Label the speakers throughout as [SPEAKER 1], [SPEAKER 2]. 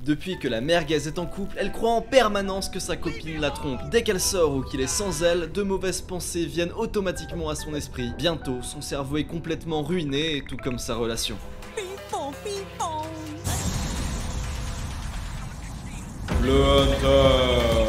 [SPEAKER 1] Depuis que la merguez est en couple, elle croit en permanence que sa copine la trompe. Dès qu'elle sort ou qu'il est sans elle, de mauvaises pensées viennent automatiquement à son esprit. Bientôt, son cerveau est complètement ruiné, tout comme sa relation. Le Hunter.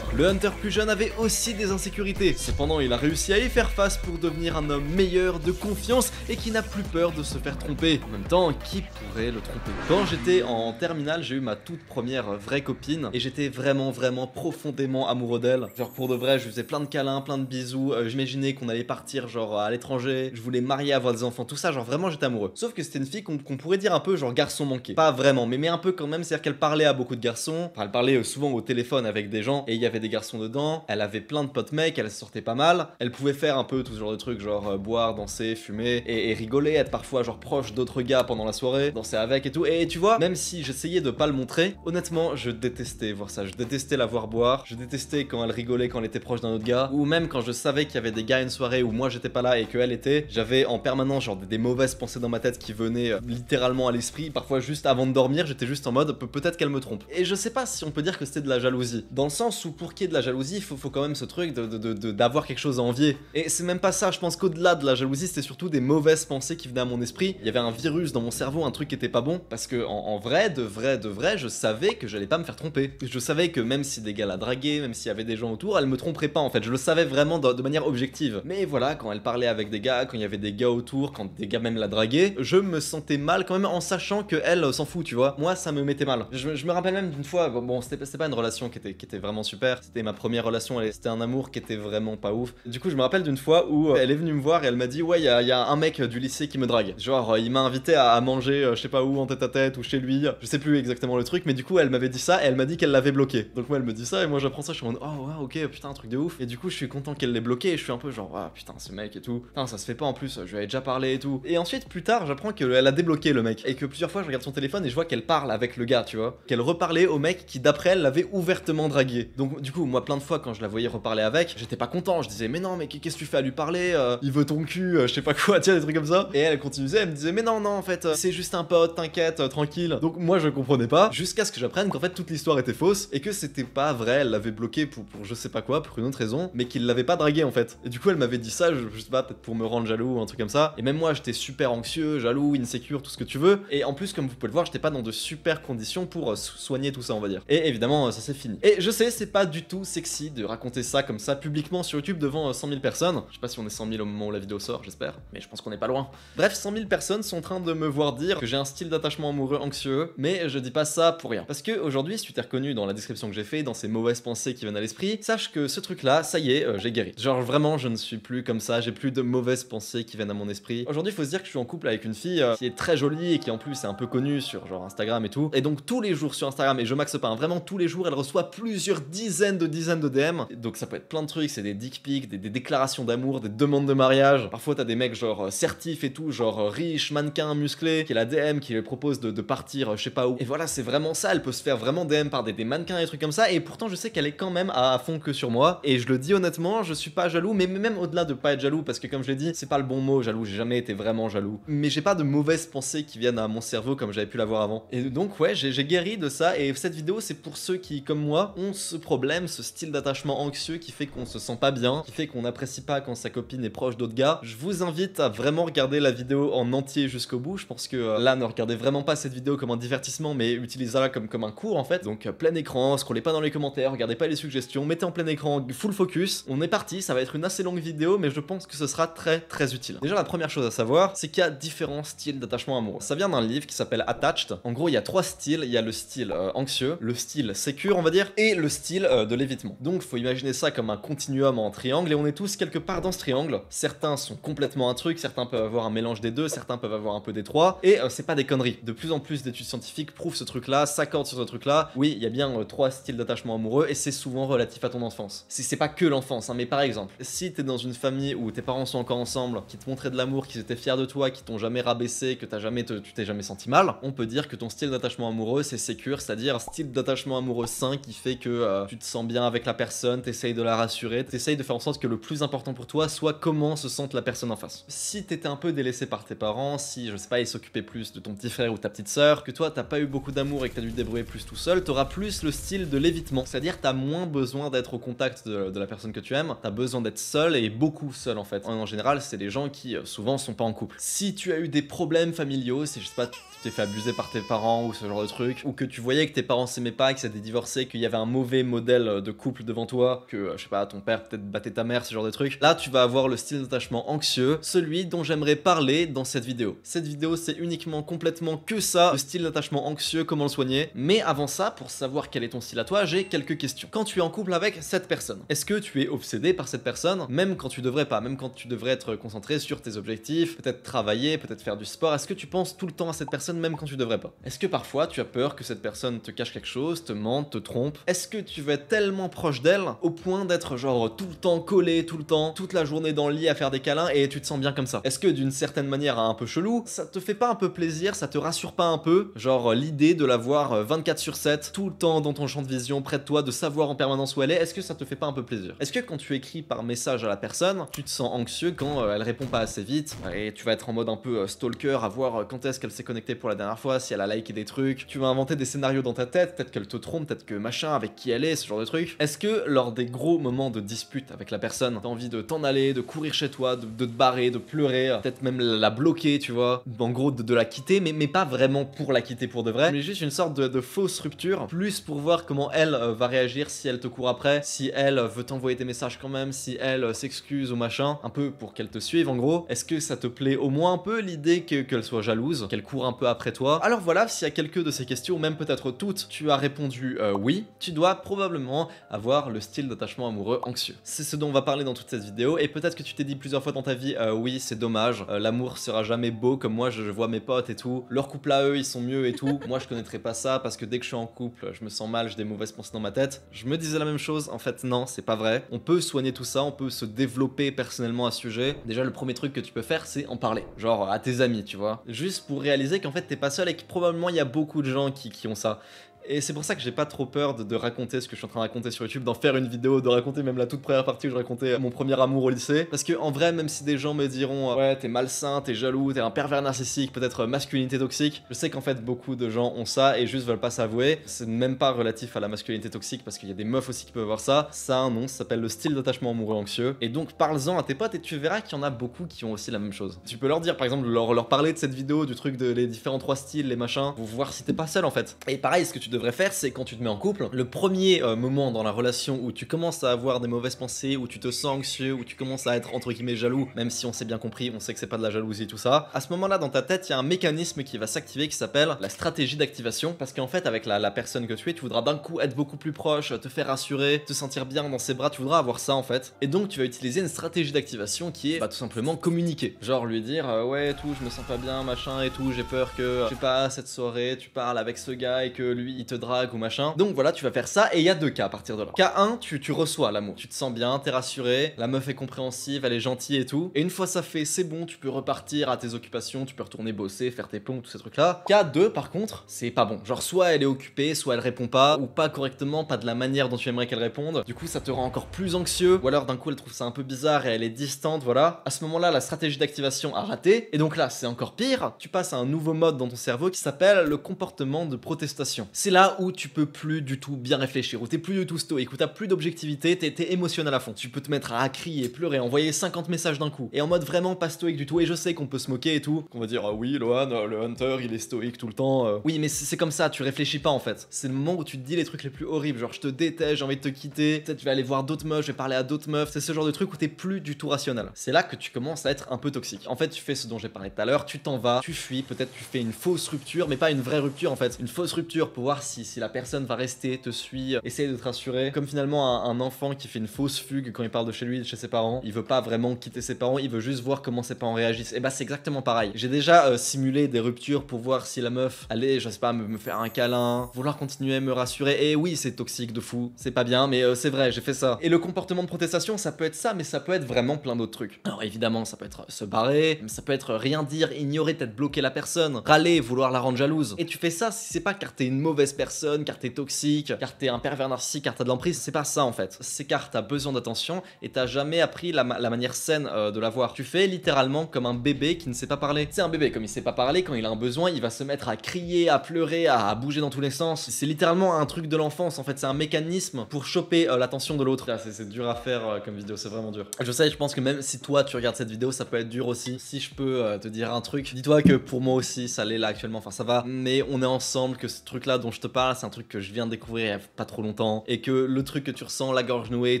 [SPEAKER 1] Le Hunter plus jeune avait aussi des insécurités. Cependant, il a réussi à y faire face pour devenir un homme meilleur, de confiance et qui n'a plus peur de se faire tromper. En même temps, qui pourrait le tromper? Quand j'étais en terminale, j'ai eu ma toute première vraie copine et j'étais vraiment profondément amoureux d'elle. Genre pour de vrai, je lui faisais plein de câlins, plein de bisous. J'imaginais qu'on allait partir genre à l'étranger. Je voulais marier, avoir des enfants, tout ça. Genre vraiment, j'étais amoureux. Sauf que c'était une fille qu'on pourrait dire un peu genre garçon manqué. Pas vraiment, mais un peu quand même. C'est-à-dire qu'elle parlait à beaucoup de garçons. Enfin, elle parlait souvent au téléphone avec des gens et il y avait des garçons dedans, elle avait plein de potes mecs, elle sortait pas mal, elle pouvait faire un peu tout ce genre de trucs, genre boire, danser, fumer et rigoler, être parfois genre proche d'autres gars pendant la soirée, danser avec et tout. Et tu vois, même si j'essayais de pas le montrer, honnêtement, je détestais voir ça, je détestais la voir boire, je détestais quand elle rigolait quand elle était proche d'un autre gars, ou même quand je savais qu'il y avait des gars à une soirée où moi j'étais pas là et qu'elle était, j'avais en permanence genre des mauvaises pensées dans ma tête qui venaient littéralement à l'esprit, parfois juste avant de dormir, j'étais juste en mode peut-être qu'elle me trompe. Et je sais pas si on peut dire que c'était de la jalousie, dans le sens où pour qu'il y ait de la jalousie, il faut quand même ce truc d'avoir quelque chose à envier. Et c'est même pas ça, je pense qu'au-delà de la jalousie, c'était surtout des mauvaises pensées qui venaient à mon esprit. Il y avait un virus dans mon cerveau, un truc qui était pas bon, parce que en vrai, de vrai, je savais que j'allais pas me faire tromper. Je savais que même si des gars la draguaient, même s'il y avait des gens autour, elle me tromperait pas en fait. Je le savais vraiment de manière objective. Mais voilà, quand elle parlait avec des gars, quand il y avait des gars autour, quand des gars même la draguaient, je me sentais mal quand même en sachant que elle s'en fout, tu vois. Moi, ça me mettait mal. Je me rappelle même d'une fois, bon, c'était pas une relation qui était vraiment super, c'était ma première relation, c'était un amour qui était vraiment pas ouf. Du coup, je me rappelle d'une fois où elle est venue me voir et elle m'a dit ouais, il y a un mec du lycée qui me drague. Genre, il m'a invité à manger, je sais pas où, en tête à tête ou chez lui. Je sais plus exactement le truc, mais du coup, elle m'avait dit ça et elle m'a dit qu'elle l'avait bloqué. Donc moi, elle me dit ça et moi, j'apprends ça, je suis en mode oh ouais, ok, putain, un truc de ouf. Et du coup, je suis content qu'elle l'ait bloqué et je suis un peu genre ah putain, ce mec et tout. Putain, ça se fait pas en plus, je lui avais déjà parlé et tout. Et ensuite, plus tard, j'apprends qu'elle a débloqué le mec et que plusieurs fois, je regarde son téléphone et je vois qu'elle parle avec le gars, tu vois. Qu'elle reparlait au mec qui, d'après elle, l'avait ouvertement dragué. Donc, du coup, moi, plein de fois, quand je la voyais reparler avec, j'étais pas content, je disais mais non mais qu'est-ce que tu fais à lui parler, il veut ton cul, je sais pas quoi, tiens des trucs comme ça. Et elle continuait, elle me disait mais non en fait c'est juste un pote, t'inquiète, tranquille. Donc moi je comprenais pas, jusqu'à ce que j'apprenne qu'en fait toute l'histoire était fausse et que c'était pas vrai, elle l'avait bloqué pour je sais pas quoi, pour une autre raison, mais qu'il l'avait pas dragué en fait. Et du coup elle m'avait dit ça, je sais pas, peut-être pour me rendre jaloux ou un truc comme ça. Et même moi j'étais super anxieux, jaloux, insécure, tout ce que tu veux. Et en plus comme vous pouvez le voir, j'étais pas dans de super conditions pour soigner tout ça on va dire. Et évidemment ça s'est fini. Et je sais c'est pas du tout sexy de raconter ça comme ça publiquement sur YouTube devant 100 000 personnes. Je sais pas si on est 100 000 au moment où la vidéo sort, j'espère, mais je pense qu'on est pas loin. Bref, 100 000 personnes sont en train de me voir dire que j'ai un style d'attachement amoureux anxieux, mais je dis pas ça pour rien. Parce que aujourd'hui, si tu t'es reconnu dans la description que j'ai fait, dans ces mauvaises pensées qui viennent à l'esprit, sache que ce truc-là, ça y est, j'ai guéri. Genre vraiment, je ne suis plus comme ça, j'ai plus de mauvaises pensées qui viennent à mon esprit. Aujourd'hui, il faut se dire que je suis en couple avec une fille qui est très jolie et qui en plus est un peu connue sur genre Instagram et tout. Et donc tous les jours sur Instagram, et je maxe pas, hein, vraiment tous les jours, elle reçoit plusieurs dizaines de DM. Donc ça peut être plein de trucs, c'est des dick pics, des déclarations d'amour, des demandes de mariage. Parfois t'as des mecs genre certifs et tout, genre riches, mannequins, musclés, qui la DM, qui lui propose de partir je sais pas où. Et voilà, c'est vraiment ça, elle peut se faire vraiment DM par des mannequins et des trucs comme ça. Et pourtant je sais qu'elle est quand même à fond que sur moi. Et je le dis honnêtement, je suis pas jaloux, mais même au-delà de pas être jaloux, parce que comme je l'ai dit, c'est pas le bon mot jaloux, j'ai jamais été vraiment jaloux. Mais j'ai pas de mauvaises pensées qui viennent à mon cerveau comme j'avais pu l'avoir avant. Et donc ouais, j'ai guéri de ça. Et cette vidéo c'est pour ceux qui, comme moi, ont ce problème, ce style d'attachement anxieux qui fait qu'on se sent pas bien, qui fait qu'on n'apprécie pas quand sa copine est proche d'autres gars. Je vous invite à vraiment regarder la vidéo en entier jusqu'au bout. Je pense que là, ne regardez vraiment pas cette vidéo comme un divertissement, mais utilisez-la comme un cours en fait. Donc plein écran, scrollez pas dans les commentaires, regardez pas les suggestions, mettez en plein écran, full focus. On est parti, ça va être une assez longue vidéo, mais je pense que ce sera très utile. Déjà, la première chose à savoir, c'est qu'il y a différents styles d'attachement amoureux. Ça vient d'un livre qui s'appelle Attached. En gros, il y a 3 styles. Il y a le style anxieux, le style sécure, on va dire, et le style de l'évitement. Donc, faut imaginer ça comme un continuum en triangle, et on est tous quelque part dans ce triangle. Certains sont complètement un truc, certains peuvent avoir un mélange des deux, certains peuvent avoir un peu des trois, et c'est pas des conneries. De plus en plus d'études scientifiques prouvent ce truc-là, s'accordent sur ce truc-là. Oui, il y a bien 3 styles d'attachement amoureux, et c'est souvent relatif à ton enfance. C'est pas que l'enfance, hein, mais par exemple, si t'es dans une famille où tes parents sont encore ensemble, qui te montraient de l'amour, qui étaient fiers de toi, qui t'ont jamais rabaissé, que tu t'es jamais senti mal, on peut dire que ton style d'attachement amoureux c'est sécure, c'est-à-dire un style d'attachement amoureux sain qui fait que tu te sens bien avec la personne, t'essayes de la rassurer, t'essayes de faire en sorte que le plus important pour toi soit comment se sente la personne en face. Si t'étais un peu délaissé par tes parents, si je sais pas, ils s'occupaient plus de ton petit frère ou ta petite sœur, que toi t'as pas eu beaucoup d'amour et que t'as dû te débrouiller plus tout seul, t'auras plus le style de l'évitement, c'est-à-dire t'as moins besoin d'être au contact de la personne que tu aimes, t'as besoin d'être seul et beaucoup seul en fait. En général, c'est des gens qui souvent sont pas en couple. Si tu as eu des problèmes familiaux, si je sais pas, tu t'es fait abuser par tes parents ou ce genre de truc, ou que tu voyais que tes parents s'aimaient pas, que ça t'est divorcé, qu'il y avait un mauvais modèle de couple devant toi, que je sais pas, ton père peut-être battait ta mère, ce genre de truc, là tu vas avoir le style d'attachement anxieux, celui dont j'aimerais parler dans cette vidéo. Cette vidéo c'est uniquement complètement que ça, le style d'attachement anxieux, comment le soigner. Mais avant ça, pour savoir quel est ton style à toi, j'ai quelques questions. Quand tu es en couple avec cette personne, est-ce que tu es obsédé par cette personne, même quand tu devrais pas, même quand tu devrais être concentré sur tes objectifs, peut-être travailler, peut-être faire du sport, est-ce que tu penses tout le temps à cette personne même quand tu devrais pas? Est-ce que parfois tu as peur que cette personne te cache quelque chose, te mente, te trompe? Est-ce que tu veux être tellement proche d'elle au point d'être genre tout le temps collé, tout le temps, toute la journée dans le lit à faire des câlins et tu te sens bien comme ça? Est-ce que d'une certaine manière un peu chelou, ça te fait pas un peu plaisir, ça te rassure pas un peu? Genre l'idée de la voir 24/7, tout le temps dans ton champ de vision, près de toi, de savoir en permanence où elle est ce que ça te fait pas un peu plaisir? Est-ce que quand tu écris par message à la personne, tu te sens anxieux quand elle répond pas assez vite et tu vas être en mode un peu stalker à voir quand est-ce qu'elle s'est connectée pour la dernière fois, si elle a liké des trucs, tu vas inventer des scénarios dans ta tête, peut-être qu'elle te trompe, peut-être que machin, avec qui elle est, ce genre de trucs. Est-ce que lors des gros moments de dispute avec la personne, t'as envie de t'en aller, de courir chez toi, de te barrer, de pleurer, peut-être même la bloquer, tu vois, en gros de la quitter, mais pas vraiment pour la quitter pour de vrai, mais juste une sorte de fausse rupture, plus pour voir comment elle va réagir, si elle te court après, si elle veut t'envoyer des messages quand même, si elle s'excuse ou machin, un peu pour qu'elle te suive en gros. Est-ce que ça te plaît au moins un peu l'idée qu'elle soit jalouse, qu'elle court un peu après toi? Alors voilà, s'il y a quelques de ces questions, même peut-être toutes, tu as répondu oui, tu dois probablement avoir le style d'attachement amoureux anxieux. C'est ce dont on va parler dans toute cette vidéo, et peut-être que tu t'es dit plusieurs fois dans ta vie oui, c'est dommage, l'amour sera jamais beau comme moi je vois mes potes et tout, leur couple à eux ils sont mieux et tout, moi je connaîtrais pas ça parce que dès que je suis en couple je me sens mal, j'ai des mauvaises pensées dans ma tête. Je me disais la même chose, en fait non, c'est pas vrai, on peut soigner tout ça, on peut se développer personnellement à ce sujet. Déjà le premier truc que tu peux faire c'est en parler, genre à tes amis tu vois, juste pour réaliser qu'en fait t'es pas seul et que probablement il y a beaucoup de gens qui ont ça. Et c'est pour ça que j'ai pas trop peur de raconter ce que je suis en train de raconter sur YouTube, d'en faire une vidéo, de raconter même la toute première partie où je racontais mon premier amour au lycée. Parce que en vrai, même si des gens me diront ouais t'es malsain, t'es jaloux, t'es un pervers narcissique, peut-être masculinité toxique, je sais qu'en fait beaucoup de gens ont ça et juste veulent pas s'avouer. C'est même pas relatif à la masculinité toxique parce qu'il y a des meufs aussi qui peuvent avoir ça. Ça a un nom, ça s'appelle le style d'attachement amoureux anxieux. Et donc parle-en à tes potes et tu verras qu'il y en a beaucoup qui ont aussi la même chose. Tu peux leur dire par exemple, leur parler de cette vidéo, du truc de les différents 3 styles, les machins, pour voir si t'es pas seul en fait. Et pareil, ce que tu devrais faire c'est quand tu te mets en couple, le premier moment dans la relation où tu commences à avoir des mauvaises pensées, où tu te sens anxieux, où tu commences à être entre guillemets jaloux, même si on s'est bien compris, on sait que c'est pas de la jalousie tout ça, à ce moment-là dans ta tête il y a un mécanisme qui va s'activer qui s'appelle la stratégie d'activation, parce qu'en fait avec la personne que tu es, tu voudras d'un coup être beaucoup plus proche, te faire rassurer, te sentir bien dans ses bras, tu voudras avoir ça en fait, et donc tu vas utiliser une stratégie d'activation qui est tout simplement communiquer, genre lui dire ouais tout je me sens pas bien machin et tout, j'ai peur que je sais pas cette soirée tu parles avec ce gars et que lui il te drague ou machin. Donc voilà, tu vas faire ça et il y a 2 cas à partir de là. Cas 1, tu reçois l'amour, tu te sens bien, t'es rassuré, la meuf est compréhensive, elle est gentille et tout. Et une fois ça fait, c'est bon, tu peux repartir à tes occupations, tu peux retourner bosser, faire tes pompes, tous ces trucs là. Cas 2 par contre, c'est pas bon. Genre soit elle est occupée, soit elle répond pas, ou pas correctement, pas de la manière dont tu aimerais qu'elle réponde. Du coup ça te rend encore plus anxieux, ou alors d'un coup elle trouve ça un peu bizarre et elle est distante, voilà. À ce moment là, la stratégie d'activation a raté, et donc là c'est encore pire, tu passes à un nouveau mode dans ton cerveau qui s'appelle le comportement de protestation. C'est là où tu peux plus du tout bien réfléchir, où t'es plus du tout stoïque, où t'as plus d'objectivité, t'es émotionnel à fond. Tu peux te mettre à crier, pleurer, envoyer 50 messages d'un coup, et en mode vraiment pas stoïque du tout, et je sais qu'on peut se moquer et tout, qu'on va dire ah oui Lohan, le hunter il est stoïque tout le temps, oui mais c'est comme ça, tu réfléchis pas en fait. C'est le moment où tu te dis les trucs les plus horribles, genre je te déteste, j'ai envie de te quitter, peut-être je vais aller voir d'autres meufs, je vais parler à d'autres meufs, c'est ce genre de truc où t'es plus du tout rationnel. C'est là que tu commences à être un peu toxique. En fait tu fais ce dont j'ai parlé tout à l'heure, tu t'en vas, tu fuis, peut-être tu fais une fausse rupture, mais pas une vraie rupture en fait, une fausse rupture pour voir si la personne va rester, te suit, essaye de te rassurer, comme finalement un enfant qui fait une fausse fugue quand il parle de chez lui, de chez ses parents, il veut pas vraiment quitter ses parents, il veut juste voir comment ses parents réagissent. Et bah c'est exactement pareil. J'ai déjà simulé des ruptures pour voir si la meuf allait, je sais pas, me faire un câlin, vouloir continuer à me rassurer, et oui c'est toxique de fou, c'est pas bien, mais c'est vrai, j'ai fait ça. Et le comportement de protestation ça peut être ça, mais ça peut être vraiment plein d'autres trucs. Alors évidemment ça peut être se barrer, ça peut être rien dire, ignorer, peut-être bloquer la personne, râler, vouloir la rendre jalouse. Et tu fais ça si c'est pas car t'es une mauvaise mauvaise personne, car t'es toxique, car t'es un pervers narcissique, car t'as de l'emprise. C'est pas ça en fait. C'est car t'as besoin d'attention et t'as jamais appris la manière saine de l'avoir. Tu fais littéralement comme un bébé qui ne sait pas parler. C'est un bébé, comme il sait pas parler, quand il a un besoin, il va se mettre à crier, à pleurer, à bouger dans tous les sens. C'est littéralement un truc de l'enfance en fait. C'est un mécanisme pour choper l'attention de l'autre. C'est dur à faire comme vidéo, c'est vraiment dur. Je sais, je pense que même si toi tu regardes cette vidéo, ça peut être dur aussi. Si je peux te dire un truc, dis-toi que pour moi aussi ça l'est là actuellement, enfin ça va, mais on est ensemble, que ce truc là dont je te parle, c'est un truc que je viens de découvrir il y a pas trop longtemps, et que le truc que tu ressens, la gorge nouée et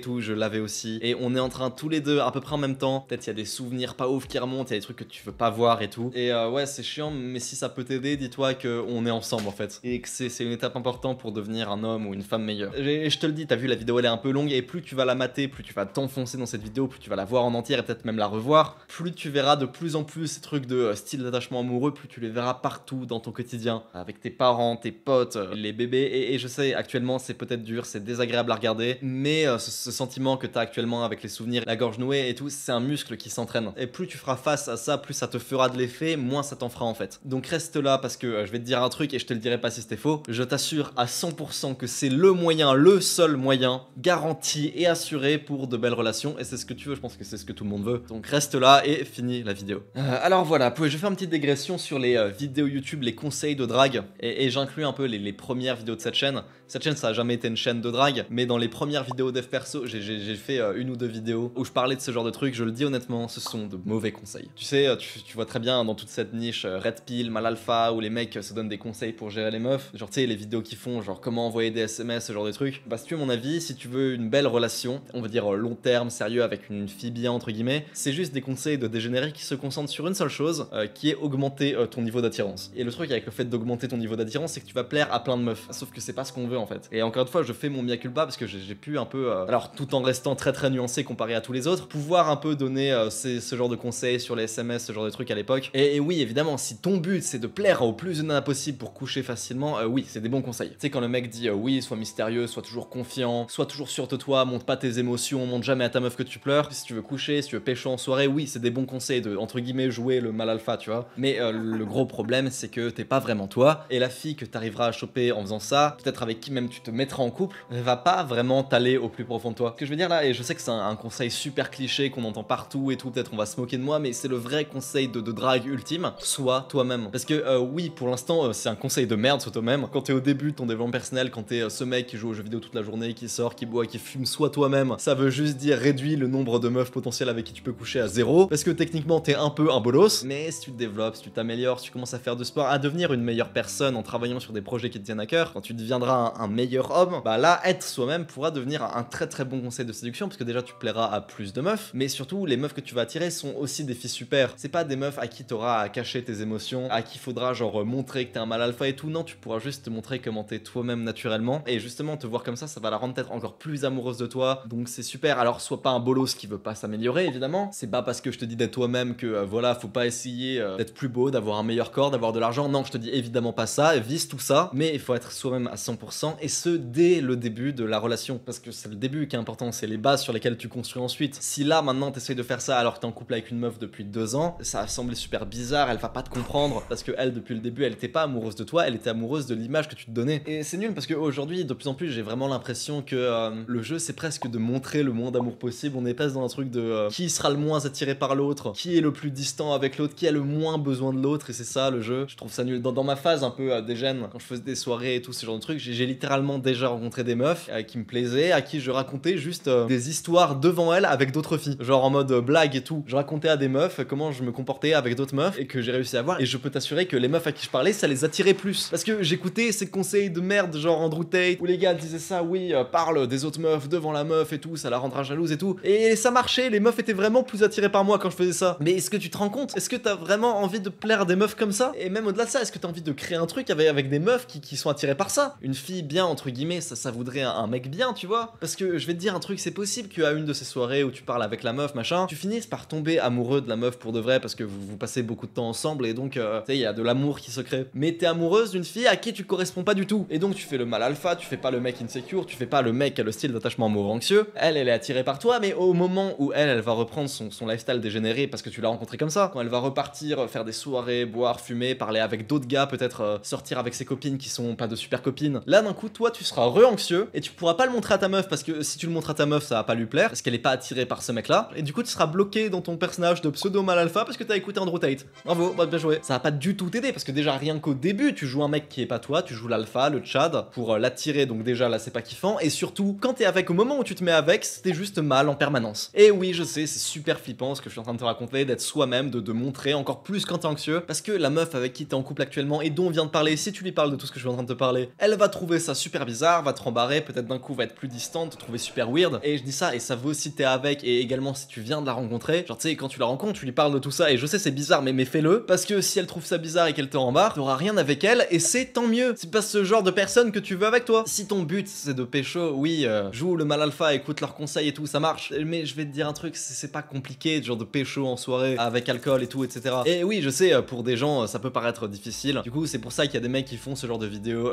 [SPEAKER 1] tout, je l'avais aussi, et on est en train tous les deux à peu près en même temps. Peut-être il y a des souvenirs pas ouf qui remontent, il y a des trucs que tu veux pas voir et tout, et ouais c'est chiant, mais si ça peut t'aider, dis-toi que on est ensemble en fait, et que c'est une étape importante pour devenir un homme ou une femme meilleure. Et je te le dis, t'as vu, la vidéo elle est un peu longue, et plus tu vas la mater, plus tu vas t'enfoncer dans cette vidéo, plus tu vas la voir en entière et peut-être même la revoir, plus tu verras de plus en plus ces trucs de style d'attachement amoureux, plus tu les verras partout dans ton quotidien, avec tes parents, tes potes, les bébés, et je sais, actuellement c'est peut-être dur, c'est désagréable à regarder, mais ce sentiment que t'as actuellement avec les souvenirs, la gorge nouée et tout, c'est un muscle qui s'entraîne, et plus tu feras face à ça, plus ça te fera de l'effet, moins ça t'en fera en fait. Donc reste là parce que je vais te dire un truc et je te le dirai pas si c'était faux, je t'assure à 100% que c'est le moyen, le seul moyen, garanti et assuré pour de belles relations, et c'est ce que tu veux, je pense que c'est ce que tout le monde veut, donc reste là et finis la vidéo. Alors voilà, je fais une petite dégression sur les vidéos YouTube, les conseils de drague, et j'inclus un peu les premières vidéos de cette chaîne. Cette chaîne ça a jamais été une chaîne de drague, mais dans les premières vidéos dev perso, j'ai fait une ou deux vidéos où je parlais de ce genre de trucs. Je le dis honnêtement, ce sont de mauvais conseils. Tu sais, tu vois très bien dans toute cette niche Red Pill, Mal Alpha, où les mecs se donnent des conseils pour gérer les meufs, genre tu sais les vidéos qu'ils font, genre comment envoyer des SMS, ce genre de trucs. Bah si tu veux mon avis, si tu veux une belle relation, on va dire long terme, sérieux, avec une fille bien entre guillemets, c'est juste des conseils de dégénérés qui se concentrent sur une seule chose, qui est augmenter ton niveau d'attirance. Et le truc avec le fait d'augmenter ton niveau d'attirance, c'est que tu vas plaire à plein de meufs, sauf que c'est pas ce qu'on veut en fait. Et encore une fois, je fais mon mea culpa parce que j'ai pu un peu, alors tout en restant très nuancé comparé à tous les autres, pouvoir un peu donner ce genre de conseils sur les SMS, ce genre de trucs à l'époque. Et oui, évidemment, si ton but c'est de plaire au plus de nanas possible pour coucher facilement, oui, c'est des bons conseils. Tu sais, quand le mec dit oui, sois mystérieux, sois toujours confiant, sois toujours sûr de toi, montre pas tes émotions, montre jamais à ta meuf que tu pleures. Si tu veux coucher, si tu veux pécho en soirée, oui, c'est des bons conseils de, entre guillemets, jouer le mal alpha, tu vois. Mais le gros problème, c'est que t'es pas vraiment toi, et la fille que t'arriveras à choper en faisant ça, peut-être avec qui même tu te mettras en couple, va pas vraiment t'aller au plus profond de toi. Ce que je veux dire là, et je sais que c'est un conseil super cliché qu'on entend partout et tout, peut-être on va se moquer de moi, mais c'est le vrai conseil de drague ultime, sois toi-même. Parce que oui, pour l'instant, c'est un conseil de merde, sois toi-même. Quand t'es au début de ton développement personnel, quand t'es ce mec qui joue aux jeux vidéo toute la journée, qui sort, qui boit, qui fume, sois toi-même. Ça veut juste dire réduis le nombre de meufs potentielles avec qui tu peux coucher à 0, parce que techniquement t'es un peu un bolos, mais si tu te développes, si tu t'améliores, si tu commences à faire de sport, à devenir une meilleure personne en travaillant sur des projets qui te tiennent à cœur, quand tu deviendras un meilleur homme, bah là, être soi-même pourra devenir un très bon conseil de séduction, parce que déjà tu plairas à plus de meufs, mais surtout les meufs que tu vas attirer sont aussi des filles super. C'est pas des meufs à qui t'auras à cacher tes émotions, à qui faudra genre montrer que t'es un mal alpha et tout, non, tu pourras juste te montrer comment t'es toi-même naturellement, et justement te voir comme ça va la rendre peut-être encore plus amoureuse de toi, donc c'est super. Alors sois pas un bolos qui veut pas s'améliorer, évidemment, c'est pas parce que je te dis d'être toi-même que voilà, faut pas essayer d'être plus beau, d'avoir un meilleur corps, d'avoir de l'argent, non, je te dis évidemment pas ça, vise tout ça, mais il faut être soi-même à 100%, et ce dès le début de la relation, parce que c'est le début qui est important, c'est les bases sur lesquelles tu construis ensuite. Si là maintenant t'essayes de faire ça alors que t'es en couple avec une meuf depuis 2 ans, ça va sembler super bizarre, elle va pas te comprendre, parce que elle depuis le début elle était pas amoureuse de toi, elle était amoureuse de l'image que tu te donnais. Et c'est nul parce qu'aujourd'hui de plus en plus j'ai vraiment l'impression que le jeu c'est presque de montrer le moins d'amour possible, on est presque dans un truc de qui sera le moins attiré par l'autre, qui est le plus distant avec l'autre, qui a le moins besoin de l'autre, et c'est ça le jeu. Je trouve ça nul. Dans ma phase un peu dégène, quand je faisais des soirées et tout ce genre de trucs, j'ai littéralement déjà rencontré des meufs qui me plaisaient, à qui je racontais juste des histoires devant elles avec d'autres filles, genre en mode blague et tout. Je racontais à des meufs comment je me comportais avec d'autres meufs et que j'ai réussi à voir, et je peux t'assurer que les meufs à qui je parlais, ça les attirait plus, parce que j'écoutais ces conseils de merde genre Andrew Tate où les gars disaient ça, oui, parle des autres meufs devant la meuf et tout, ça la rendra jalouse et tout, et ça marchait, les meufs étaient vraiment plus attirées par moi quand je faisais ça. Mais est-ce que tu te rends compte? Est-ce que t'as vraiment envie de plaire à des meufs comme ça? Et même au-delà de ça, est-ce que t'as envie de créer un truc avec des meufs qui sont attirées par ça? Une fille bien entre guillemets, ça voudrait un mec bien, tu vois? Parce que je vais te dire un truc, c'est possible qu'à une de ces soirées où tu parles avec la meuf machin, tu finisses par tomber amoureux de la meuf pour de vrai, parce que vous passez beaucoup de temps ensemble, et donc tu sais, il y a de l'amour qui se crée. Mais t'es amoureuse d'une fille à qui tu corresponds pas du tout, et donc tu fais le mal alpha, tu fais pas le mec insecure, tu fais pas le mec qui a le style d'attachement amoureux anxieux. Elle est attirée par toi, mais au moment où elle va reprendre son lifestyle dégénéré parce que tu l'as rencontré comme ça, quand elle va repartir faire des soirées, boire, fumer, parler avec d'autres gars, peut-être sortir avec ses copines qui sont pas de super copines. Là d'un coup toi tu seras re-anxieux et tu pourras pas le montrer à ta meuf parce que si tu le montres à ta meuf ça va pas lui plaire parce qu'elle est pas attirée par ce mec là et du coup tu seras bloqué dans ton personnage de pseudo mal alpha parce que t'as écouté Andrew Tate. Bravo, bien joué. Ça va pas du tout t'aider parce que déjà rien qu'au début tu joues un mec qui est pas toi, tu joues l'alpha, le Chad pour l'attirer, donc déjà là c'est pas kiffant et surtout quand t'es avec, au moment où tu te mets avec, c'était juste mal en permanence. Et oui je sais c'est super flippant ce que je suis en train de te raconter, d'être soi-même, de montrer encore plus quand t'es anxieux parce que la meuf avec qui t'es en couple actuellement et dont on vient de parler, si tu lui parles de tout ce que je suis en train de te parler, elle va trouver ça super bizarre, va te rembarrer, peut-être d'un coup va être plus distante, te trouver super weird. Et je dis ça et ça vaut si t'es avec et également si tu viens de la rencontrer. Genre tu sais quand tu la rencontres tu lui parles de tout ça et je sais c'est bizarre mais fais-le parce que si elle trouve ça bizarre et qu'elle te rembarre, t'auras rien avec elle et c'est tant mieux. C'est pas ce genre de personne que tu veux avec toi. Si ton but c'est de pécho, oui, joue le mal alpha, écoute leurs conseils et tout, ça marche. Mais je vais te dire un truc, c'est pas compliqué, genre de pécho en soirée avec alcool et tout, etc. Et oui, je sais, pour des gens, ça peut paraître difficile. Du coup, c'est pour ça qu'il y a des mecs qui font ce genre de vidéos,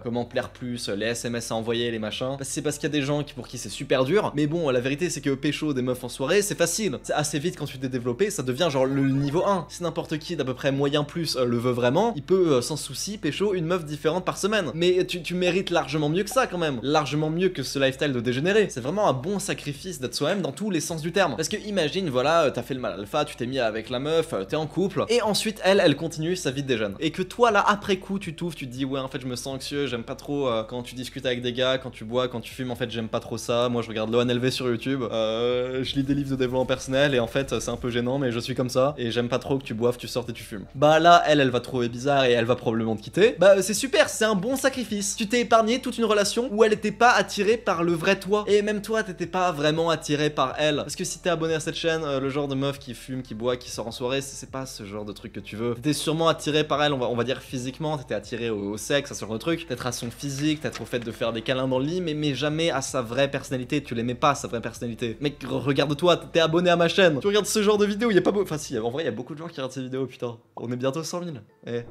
[SPEAKER 1] comment plaire plus, les SMS à envoyer, les machins. C'est parce qu'il y a des gens pour qui c'est super dur. Mais bon, la vérité, c'est que pécho des meufs en soirée, c'est facile. C'est assez vite quand tu t'es développé, ça devient genre le niveau 1. Si n'importe qui d'à peu près moyen plus le veut vraiment, il peut sans souci pécho une meuf différente par semaine. Mais tu mérites largement mieux que ça quand même. Largement mieux que ce lifestyle de dégénéré. C'est vraiment un bon sacrifice d'être soi-même dans tous les sens du terme. Parce que imagine, voilà, t'as fait le mal alpha, tu t'es mis avec la meuf, t'es en couple, et ensuite elle continue sa vie de déjeune. Et que toi là, après coup, tu t'ouvres, tu te dis ouais en fait je me sens anxieux, j'aime pas trop quand tu discutes avec des gars, quand tu bois, quand tu fumes, en fait j'aime pas trop ça. Moi je regarde l'ONLV sur YouTube, je lis des livres de développement personnel et en fait c'est un peu gênant mais je suis comme ça et j'aime pas trop que tu boives, tu sortes et tu fumes. Bah là elle va te trouver bizarre et elle va probablement te quitter. Bah c'est super, c'est un bon sacrifice. Tu t'es épargné toute une relation où elle était pas attirée par le vrai toi et même toi t'étais pas vraiment attiré par elle. Parce que si t'es abonné à cette chaîne, le genre de meuf qui fume, qui boit, qui sort en soirée, c'est pas ce genre de truc que tu veux. T'étais sûrement attiré par elle, on va dire physiquement, t'étais attiré au sexe, à ce genre de truc, peut-être à son physique, peut-être au fait de faire des câlins dans le lit, mais jamais à sa vraie personnalité. Tu l'aimais pas sa vraie personnalité. Mec, regarde-toi, t'es abonné à ma chaîne. Tu regardes ce genre de vidéos, y a pas enfin si, en vrai y a beaucoup de gens qui regardent ces vidéos, putain. On est bientôt 100 000. Eh.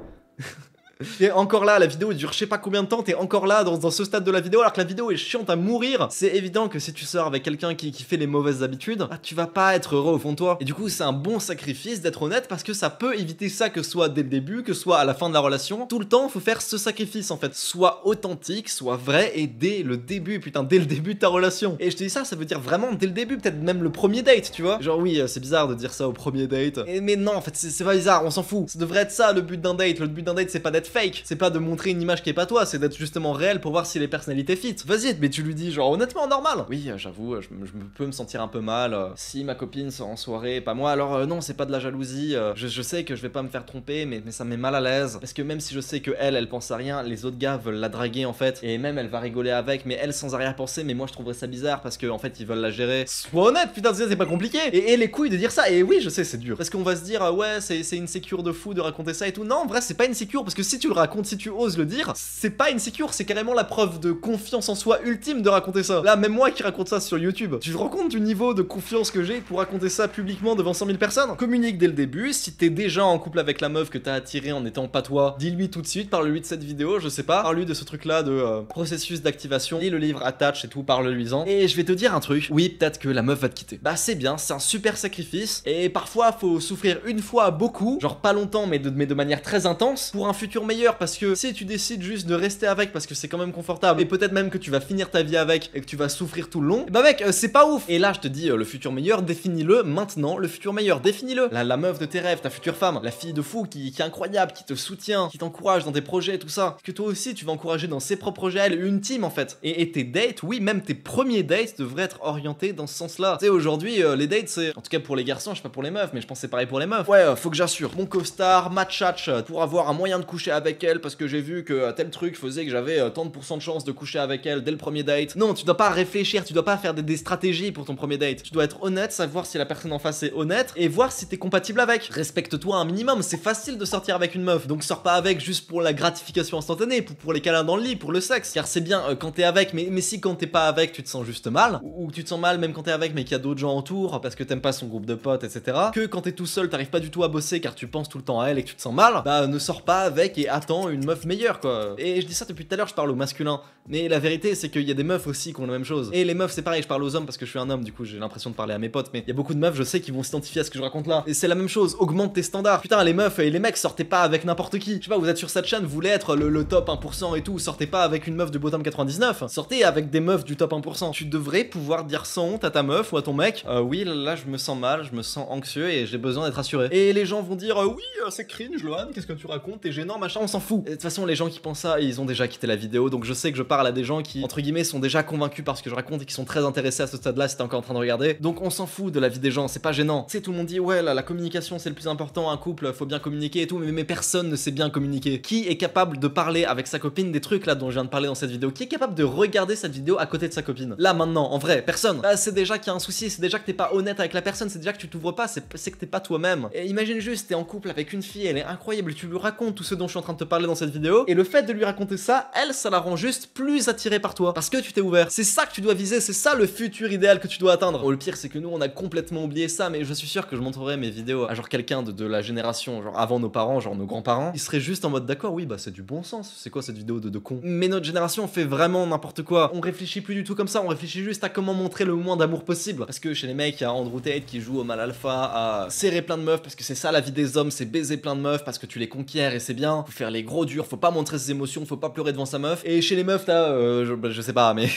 [SPEAKER 1] T'es encore là, la vidéo dure je sais pas combien de temps, t'es encore là dans ce stade de la vidéo alors que la vidéo est chiante à mourir. C'est évident que si tu sors avec quelqu'un qui fait les mauvaises habitudes, bah, tu vas pas être heureux au fond de toi. Et du coup c'est un bon sacrifice d'être honnête parce que ça peut éviter ça, que ce soit dès le début, que ce soit à la fin de la relation. Tout le temps faut faire ce sacrifice en fait. Sois authentique, sois vrai et dès le début, putain dès le début de ta relation. Et je te dis ça veut dire vraiment dès le début, peut-être même le premier date, tu vois. Genre oui c'est bizarre de dire ça au premier date. Mais non en fait c'est pas bizarre, on s'en fout. Ça devrait être ça le but d'un date. Le but d'un date c'est pas d'être fake, c'est pas de montrer une image qui est pas toi, c'est d'être justement réel pour voir si les personnalités fit. Vas-y, mais tu lui dis genre honnêtement normal. Oui, j'avoue, je peux me sentir un peu mal si ma copine sort en soirée, pas moi. Alors non, c'est pas de la jalousie. Je sais que je vais pas me faire tromper, mais ça me met mal à l'aise parce que même si je sais que elle pense à rien, les autres gars veulent la draguer en fait, et même elle va rigoler avec, mais elle sans arrière-pensée. Mais moi je trouverais ça bizarre parce que en fait ils veulent la gérer. Sois honnête, putain, c'est pas compliqué. Et les couilles de dire ça. Et oui, je sais, c'est dur parce qu'on va se dire ouais, c'est une sécure de fou de raconter ça et tout. Non, en vrai, c'est pas une sécure parce que si tu le racontes, si tu oses le dire, c'est pas insecure, c'est carrément la preuve de confiance en soi ultime de raconter ça. Là, même moi qui raconte ça sur YouTube, tu te rends compte du niveau de confiance que j'ai pour raconter ça publiquement devant 100 000 personnes? Communique dès le début, si t'es déjà en couple avec la meuf que t'as attirée en étant pas toi, dis-lui tout de suite, parle-lui de cette vidéo, je sais pas, parle-lui de ce truc là de processus d'activation, lis le livre Attach et tout, parle-lui-en. Et je vais te dire un truc, oui, peut-être que la meuf va te quitter. Bah c'est bien, c'est un super sacrifice, et parfois faut souffrir une fois beaucoup, genre pas longtemps mais de manière très intense, pour un futur meilleur, parce que si tu décides juste de rester avec parce que c'est quand même confortable et peut-être même que tu vas finir ta vie avec et que tu vas souffrir tout le long, bah mec c'est pas ouf. Et là je te dis le futur meilleur, définis-le maintenant. Le futur meilleur, définis-le. La meuf de tes rêves, ta future femme, la fille de fou qui est incroyable, qui te soutient, qui t'encourage dans tes projets, tout ça, que toi aussi tu vas encourager dans ses propres projets, elle, une team en fait. Et tes dates, oui, même tes premiers dates devraient être orientés dans ce sens là. Tu sais, aujourd'hui les dates c'est, en tout cas pour les garçons, je sais pas pour les meufs, mais je pense c'est pareil pour les meufs. Ouais, faut que j'assure mon costard, ma tchatch pour avoir un moyen de coucher avec elle parce que j'ai vu que tel truc faisait que j'avais tant de pourcents de chance de coucher avec elle dès le premier date. Non, tu dois pas réfléchir, tu dois pas faire des stratégies pour ton premier date. Tu dois être honnête, savoir si la personne en face est honnête et voir si t'es compatible avec. Respecte-toi un minimum, c'est facile de sortir avec une meuf, donc sors pas avec juste pour la gratification instantanée, pour les câlins dans le lit, pour le sexe, car c'est bien quand t'es avec, mais si quand t'es pas avec tu te sens juste mal, ou tu te sens mal même quand t'es avec mais qu'il y a d'autres gens autour parce que t'aimes pas son groupe de potes, etc. Que quand t'es tout seul t'arrives pas du tout à bosser car tu penses tout le temps à elle et que tu te sens mal, bah ne sors pas avec et attends une meuf meilleure quoi. Et je dis ça depuis tout à l'heure, je parle au masculin, mais la vérité c'est qu'il y a des meufs aussi qui ont la même chose. Et les meufs c'est pareil, je parle aux hommes parce que je suis un homme, du coup j'ai l'impression de parler à mes potes, mais il y a beaucoup de meufs je sais qui vont s'identifier à ce que je raconte là. Et c'est la même chose, augmente tes standards. Putain les meufs et les mecs sortez pas avec n'importe qui. Je sais pas, vous êtes sur cette chaîne, vous voulez être le top 1% et tout, sortez pas avec une meuf du bottom 99, sortez avec des meufs du top 1%. Tu devrais pouvoir dire sans honte à ta meuf ou à ton mec, oui là je me sens mal, je me sens anxieux et j'ai besoin d'être rassuré. Et les gens vont dire oui c'est cringe Lohan, qu'est-ce que tu racontes, t'es gênant machin, on s'en fout. De toute façon les gens qui pensent ça ils ont déjà quitté la vidéo, donc je sais que je parle à des gens qui entre guillemets sont déjà convaincus par ce que je raconte et qui sont très intéressés à ce stade là si t'es encore en train de regarder. Donc on s'en fout de la vie des gens, c'est pas gênant. Tu sais, tout le monde dit ouais la communication c'est le plus important, un couple faut bien communiquer et tout, mais personne ne sait bien communiquer. Qui est capable de parler avec sa copine des trucs là dont je viens de parler dans cette vidéo? Qui est capable de regarder cette vidéo à côté de sa copine? Là maintenant, en vrai, personne. Bah, c'est déjà qu'il y a un souci, c'est déjà que t'es pas honnête avec la personne, c'est déjà que tu t'ouvres pas, c'est que t'es pas toi-même. Et imagine juste, t'es en couple avec une fille, elle est incroyable, tu lui racontes tout ce dont je suis en train de te parler dans cette vidéo, et le fait de lui raconter ça, elle, ça la rend juste plus attirée par toi, parce que tu t'es ouvert. C'est ça que tu dois viser, c'est ça le futur idéal que tu dois atteindre. Bon, le pire c'est que nous on a complètement oublié ça, mais je suis sûr que je montrerai mes vidéos à genre quelqu'un de la génération, genre avant nos parents, genre nos grands-parents, il serait juste en mode d'accord, oui bah c'est du bon sens, c'est quoi cette vidéo de con? Mais notre génération fait vraiment n'importe quoi, on réfléchit plus du tout comme ça, on réfléchit juste à comment montrer le moins d'amour possible. Parce que chez les mecs, il y a Andrew Tate qui joue au mal alpha, à serrer plein de meufs, parce que c'est ça la vie des hommes, c'est baiser plein de meufs, parce que tu les conquiers et c'est bien, faut faire les gros durs, faut pas montrer ses émotions, faut pas pleurer devant sa meuf. Et chez les meufs, t'as, je sais pas, mais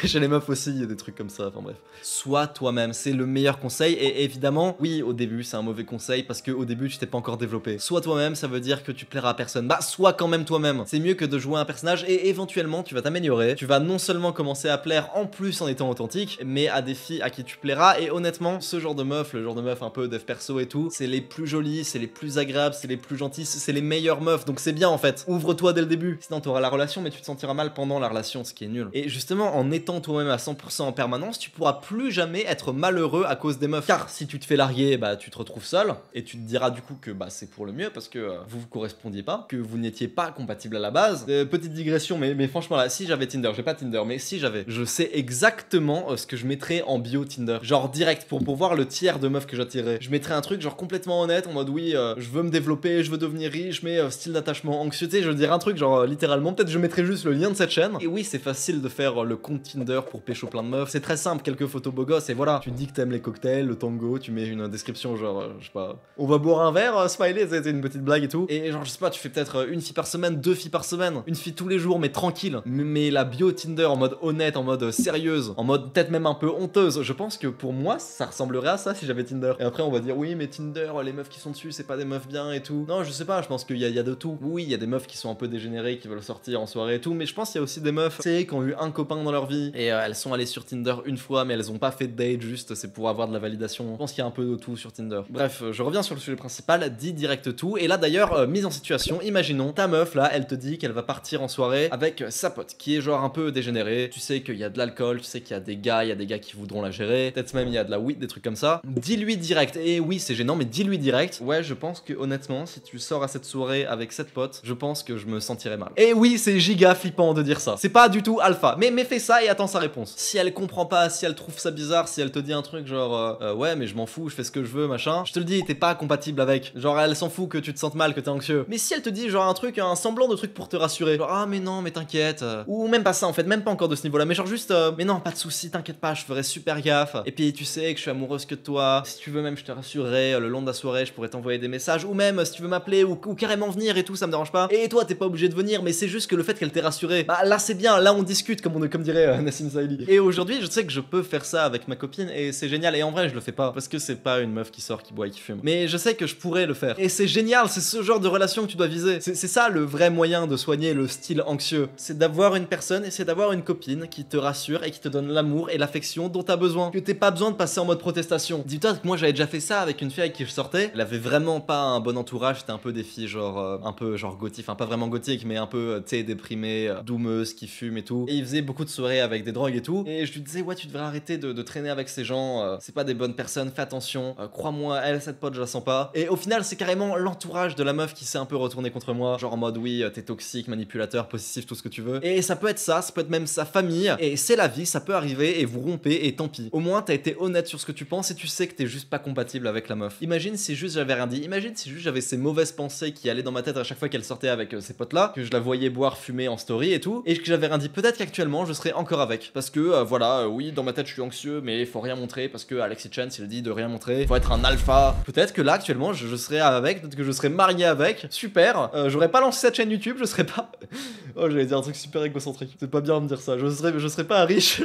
[SPEAKER 1] chez les meufs aussi, il y a des trucs comme ça, enfin bref. Sois toi-même, c'est le meilleur conseil, et évidemment, oui, au début, c'est un mauvais conseil, parce que au début, tu t'es pas encore développé. Sois toi-même, ça veut dire que tu plairas à personne. Bah, sois quand même toi-même. C'est mieux que de jouer un personnage, et éventuellement, tu vas t'améliorer. Tu vas non seulement commencer à plaire en plus en étant authentique, mais à des filles à qui tu plairas. Et honnêtement, ce genre de meuf, le genre de meuf un peu dev perso et tout, c'est les plus jolies, c'est les plus agréables, c'est les plus gentilles, c'est les meilleures meufs. Donc c'est bien en fait. Ouvre-toi dès le début. Sinon t'auras la relation, mais tu te sentiras mal pendant la relation, ce qui est nul. Et justement, en étant toi-même à 100% en permanence, tu pourras plus jamais être malheureux à cause des meufs. Car si tu te fais larguer, bah tu te retrouves seul, et tu te diras du coup que bah c'est pour le mieux parce que vous correspondiez pas, que vous n'étiez pas compatible à la base. Petite digression, mais franchement là, si j'avais Tinder, j'ai pas Tinder, mais si j'avais, je sais exactement ce que je mettrais en bio Tinder. Genre direct, pour voir le tiers de meufs que j'attirerais. Je mettrais un truc genre complètement honnête, en mode oui, je veux me développer, je veux devenir riche, mais style d'attachement, anxiété, je veux dire un truc genre littéralement, peut-être je mettrais juste le lien de cette chaîne. Et oui, c'est facile de faire le compte Tinder pour pécho plein de meufs. C'est très simple, quelques photos beaux gosses et voilà. Tu dis que t'aimes les cocktails, le tango, tu mets une description genre, je sais pas, on va boire un verre, smiley, c'est une petite blague et tout. Et genre, je sais pas, tu fais peut-être une fille par semaine, 2 filles par semaine, une fille tous les jours, mais tranquille. Mais la bio Tinder en mode honnête, en mode sérieuse, en mode peut-être même un peu honteuse. Je pense que pour moi, ça ressemblerait à ça si j'avais Tinder. Et après, on va dire oui, mais Tinder, les meufs qui sont dessus, c'est pas des meufs bien et tout. Non, je sais pas, je pense qu'il y a de tout. Oui, il y a des meufs qui sont un peu dégénérées, qui veulent sortir en soirée et tout, mais je pense qu'il y a aussi des meufs, tu sais, qui ont eu un copain dans leur vie et elles sont allées sur Tinder une fois, mais elles ont pas fait de date, juste c'est pour avoir de la validation. Je pense qu'il y a un peu de tout sur Tinder. Bref, je reviens sur le sujet principal, dis direct tout. Et là d'ailleurs, mise en situation, imaginons ta meuf là, elle te dit qu'elle va partir en soirée avec sa pote qui est genre un peu dégénérée. Tu sais qu'il y a de l'alcool, tu sais qu'il y a des gars qui voudront la gérer. Peut-être même il y a de la weed, des trucs comme ça. Dis-lui direct. Et oui, c'est gênant, mais dis-lui direct. Ouais, je pense que honnêtement, si tu sors à cette soirée avec cette pote, je pense que je me sentirais mal. Et oui, c'est giga flippant de dire ça. C'est pas du tout alpha. Mais fais ça et attends sa réponse. Si elle comprend pas, si elle trouve ça bizarre, si elle te dit un truc genre ouais, mais je m'en fous, je fais ce que je veux, machin. Je te le dis, t'es pas compatible avec. Genre, elle s'en fout que tu te sentes mal, que t'es anxieux. Mais si elle te dit genre un truc, un semblant de truc pour te rassurer, genre ah mais non, mais t'inquiète, ou même pas ça en fait, même pas encore de ce niveau-là, mais genre juste mais non, pas de soucis, t'inquiète pas, je ferai super gaffe. Et puis tu sais que je suis amoureuse que de toi. Si tu veux même, je te rassurerai le long de la soirée, je pourrais t'envoyer des messages, ou même si tu veux m'appeler ou carrément venir et tout, ça me dérange pas. Et toi, t'es pas obligé de venir, mais c'est juste que le fait qu'elle t'ait rassuré, bah là c'est bien, là on discute comme dirait Nassim Saïli. Et aujourd'hui, je sais que je peux faire ça avec ma copine et c'est génial. Et en vrai, je le fais pas parce que c'est pas une meuf qui sort, qui boit et qui fume. Mais je sais que je pourrais le faire. Et c'est génial, c'est ce genre de relation que tu dois viser. C'est ça le vrai moyen de soigner le style anxieux. C'est d'avoir une personne et c'est d'avoir une copine qui te rassure et qui te donne l'amour et l'affection dont t'as besoin. Que t'aies pas besoin de passer en mode protestation. Dis-toi que moi j'avais déjà fait ça avec une fille avec qui je sortais. Elle avait vraiment pas un bon entourage, c'était un peu des filles genre un peu genre gothique, enfin pas vraiment gothique mais un peu tu sais déprimée, doumeuses qui fument et tout. Et il faisait beaucoup de soirées avec avec des drogues et tout. Et je lui disais, ouais, tu devrais arrêter de traîner avec ces gens, c'est pas des bonnes personnes, fais attention, crois-moi, elle, cette pote, je la sens pas. Et au final, c'est carrément l'entourage de la meuf qui s'est un peu retourné contre moi, genre en mode, oui, t'es toxique, manipulateur, possessif, tout ce que tu veux. Et ça peut être ça peut être même sa famille, et c'est la vie, ça peut arriver, et vous rompez, et tant pis. Au moins, t'as été honnête sur ce que tu penses, et tu sais que t'es juste pas compatible avec la meuf. Imagine si juste j'avais rien dit, imagine si juste j'avais ces mauvaises pensées qui allaient dans ma tête à chaque fois qu'elle sortait avec ces potes-là, que je la voyais boire, fumer en story et tout, et que j'avais rien dit. Peut-être qu'actuellement, je serais encore avec. Parce que, voilà, oui, dans ma tête, je suis anxieux, mais faut rien montrer, parce que Alexis Chance, il dit de rien montrer, faut être un alpha. Peut-être que là, actuellement, je serais avec, peut-être que je serais marié avec, super, j'aurais pas lancé cette chaîne YouTube, je serais pas... Oh, j'allais dire un truc super égocentrique, c'est pas bien de me dire ça, je serais pas riche,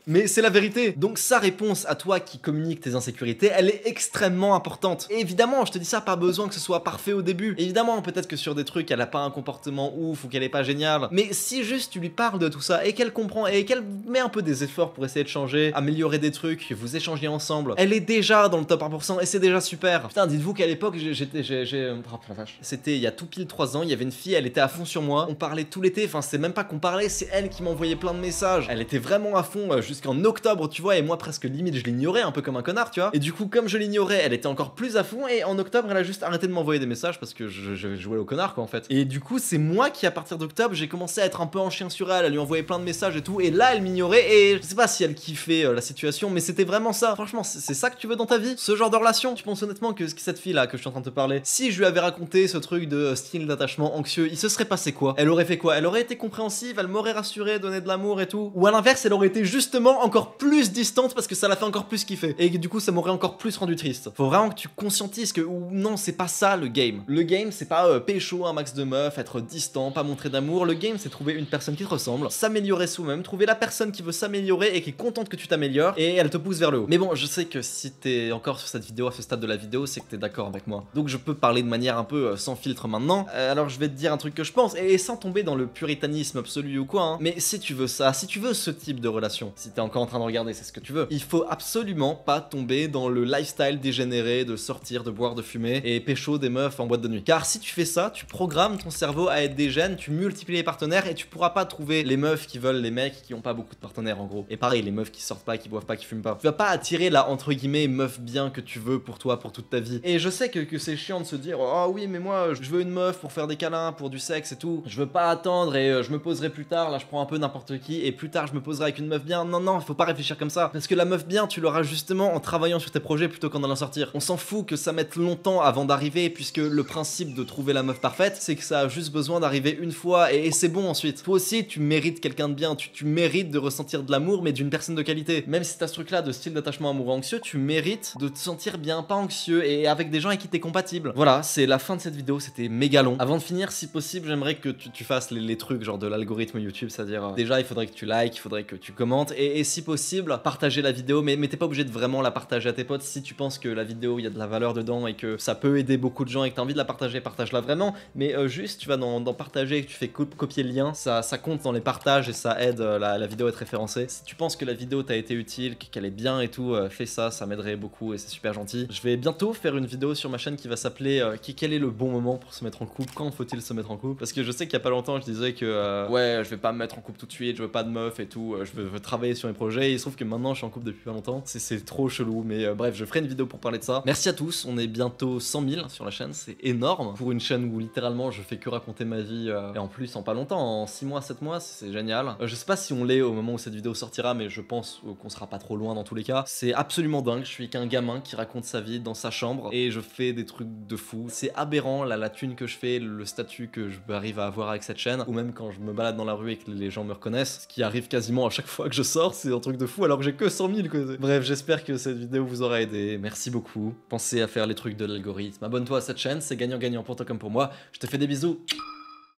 [SPEAKER 1] mais c'est la vérité. Donc sa réponse à toi qui communique tes insécurités, elle est extrêmement importante. Et évidemment, je te dis ça, pas besoin que ce soit parfait au début. Évidemment, peut-être que sur des trucs, elle a pas un comportement ouf ou qu'elle est pas géniale, mais si juste tu lui parles de tout ça et qu'elle comprend et qu'elle met un peu des efforts pour essayer de changer, améliorer des trucs, que vous échangez ensemble, elle est déjà dans le top 1% et c'est déjà super. Putain, dites-vous qu'à l'époque, oh la vache. C'était il y a tout pile 3 ans, il y avait une fille, elle était à fond sur moi, on parlait tout l'été, enfin c'est même pas qu'on parlait, c'est elle qui m'envoyait plein de messages. Elle était vraiment à fond jusqu'en octobre, tu vois, et moi presque limite je l'ignorais un peu comme un connard, tu vois. Et du coup, comme je l'ignorais, elle était encore plus à fond, et en octobre, elle a juste arrêté de m'envoyer des messages parce que je jouais au connard, quoi, en fait. Et du coup, c'est moi qui, à partir d'octobre, j'ai commencé à être un peu en chien sur elle, à lui envoyer plein de messages et tout, et là, elle m'ignorait, et je sais pas si elle kiffait la situation, mais c'était vraiment ça. Franchement, c'est ça que tu veux dans ta vie? Ce genre de relation? Tu penses honnêtement que cette fille-là que je suis en train de te parler, si je lui avais raconté ce truc de style d'attachement anxieux, il se serait passé quoi? Elle aurait fait quoi? Elle aurait été compréhensive, elle m'aurait rassuré, donné de l'amour et tout? Ou à l'inverse, elle aurait été justement encore plus distante parce que ça l'a fait encore plus kiffer, et du coup ça m'aurait encore plus rendu triste. Faut vraiment que tu conscientises que non, c'est pas ça le game. Le game, c'est pas pécho un max de meufs, être distant, pas montrer d'amour. Le game, c'est trouver une personne qui te ressemble, s'améliorer soi-même, trouver la personne qui veut s'améliorer et qui est contente que tu t'améliores, et elle te pousse vers le haut. Mais bon, je sais que si t'es encore sur cette vidéo, à ce stade de la vidéo, c'est que t'es d'accord avec moi. Donc je peux parler de manière un peu sans filtre maintenant. Alors je vais te dire un truc que je pense, et sans tomber dans le puritanisme absolu ou quoi, hein. Mais si tu veux ça, si tu veux ce type de relation, si t'es encore en train de regarder, c'est ce que tu veux, il faut absolument pas tomber dans le lifestyle dégénéré de sortir, de boire, de fumer et pécho des meufs en boîte de nuit. Car si tu fais ça, tu programmes ton cerveau à être des gènes, tu multiplies les partenaires et tu pourras pas trouver les meufs qui veulent les mecs qui ont pas beaucoup de partenaires en gros. Et pareil, les meufs qui sortent pas, qui boivent pas, qui fument pas. Tu vas pas attirer la entre guillemets meuf bien que tu veux pour toi, pour toute ta vie. Et je sais que c'est chiant de se dire oh oui mais moi je veux une meuf pour faire des câlins, pour du sexe et tout. Je veux pas attendre et je me poserai plus tard, là je prends un peu n'importe qui et plus tard je me poserai avec une meuf bien. Non non, faut pas réfléchir comme ça. Parce que la meuf bien, tu l'auras justement en travaillant sur tes projets plutôt qu'en allant sortir. On s'en fout que ça mette longtemps avant d'arriver puisque le principe de trouver la meuf parfaite, c'est que ça a juste besoin d'arriver une fois et c'est bon ensuite. Toi aussi, tu mérites quelqu'un de bien, tu mérites de ressentir de l'amour mais d'une personne de qualité. Même si t'as ce truc là de style d'attachement amoureux anxieux, tu mérites de te sentir bien, pas anxieux et avec des gens avec qui t'es compatible. Voilà, c'est la fin de cette vidéo, c'était méga long. Avant de finir, si possible, j'aimerais que tu fasses les trucs genre de l'algorithme YouTube, c'est-à-dire déjà il faudrait que tu likes, il faudrait que tu commentes et si possible, partager la vidéo, mais t'es pas obligé de vraiment la partager à tes potes. Si tu penses que la vidéo, il y a de la valeur dedans et que ça peut aider beaucoup de gens et que t'as envie de la partager, partage-la vraiment, mais juste tu vas dans partager et que tu fais copier le lien, ça compte dans les partages et ça aide la vidéo à être référencée. Si tu penses que la vidéo t'a été utile, qu'elle est bien et tout, fais ça, ça m'aiderait beaucoup et c'est super gentil. Je vais bientôt faire une vidéo sur ma chaîne qui va s'appeler quel est le bon moment pour se mettre en couple, quand faut-il se mettre en couple, parce que je sais qu'il y a pas longtemps je disais que ouais je vais pas me mettre en couple tout de suite, je veux pas de meuf et tout, je veux travailler sur mes projets et il se trouve que maintenant je suis en couple depuis pas longtemps, c'est trop chelou, mais bref, je ferai une vidéo pour parler de ça. Merci à tous, on est bientôt 100 000 sur la chaîne, c'est énorme pour une chaîne où littéralement je fais que raconter ma vie et en plus en pas longtemps, en 6 mois, 7 mois, c'est génial. Je sais pas si on l'est au moment où cette vidéo sortira, mais je pense qu'on sera pas trop loin dans tous les cas. C'est absolument dingue, je suis qu'un gamin qui raconte sa vie dans sa chambre et je fais des trucs de fou. C'est aberrant la thune que je fais, le statut que je arrive à avoir avec cette chaîne, ou même quand je me balade dans la rue et que les gens me reconnaissent, ce qui arrive quasiment à chaque fois que je sors, c'est un truc de fou alors que j'ai que 100 000 quoi. Bref, j'espère que cette vidéo vous aura aidé, merci beaucoup. Pensez à faire les trucs de l'algorithme, abonne-toi à cette chaîne, c'est gagnant-gagnant pour toi comme pour moi. Je te fais des bisous.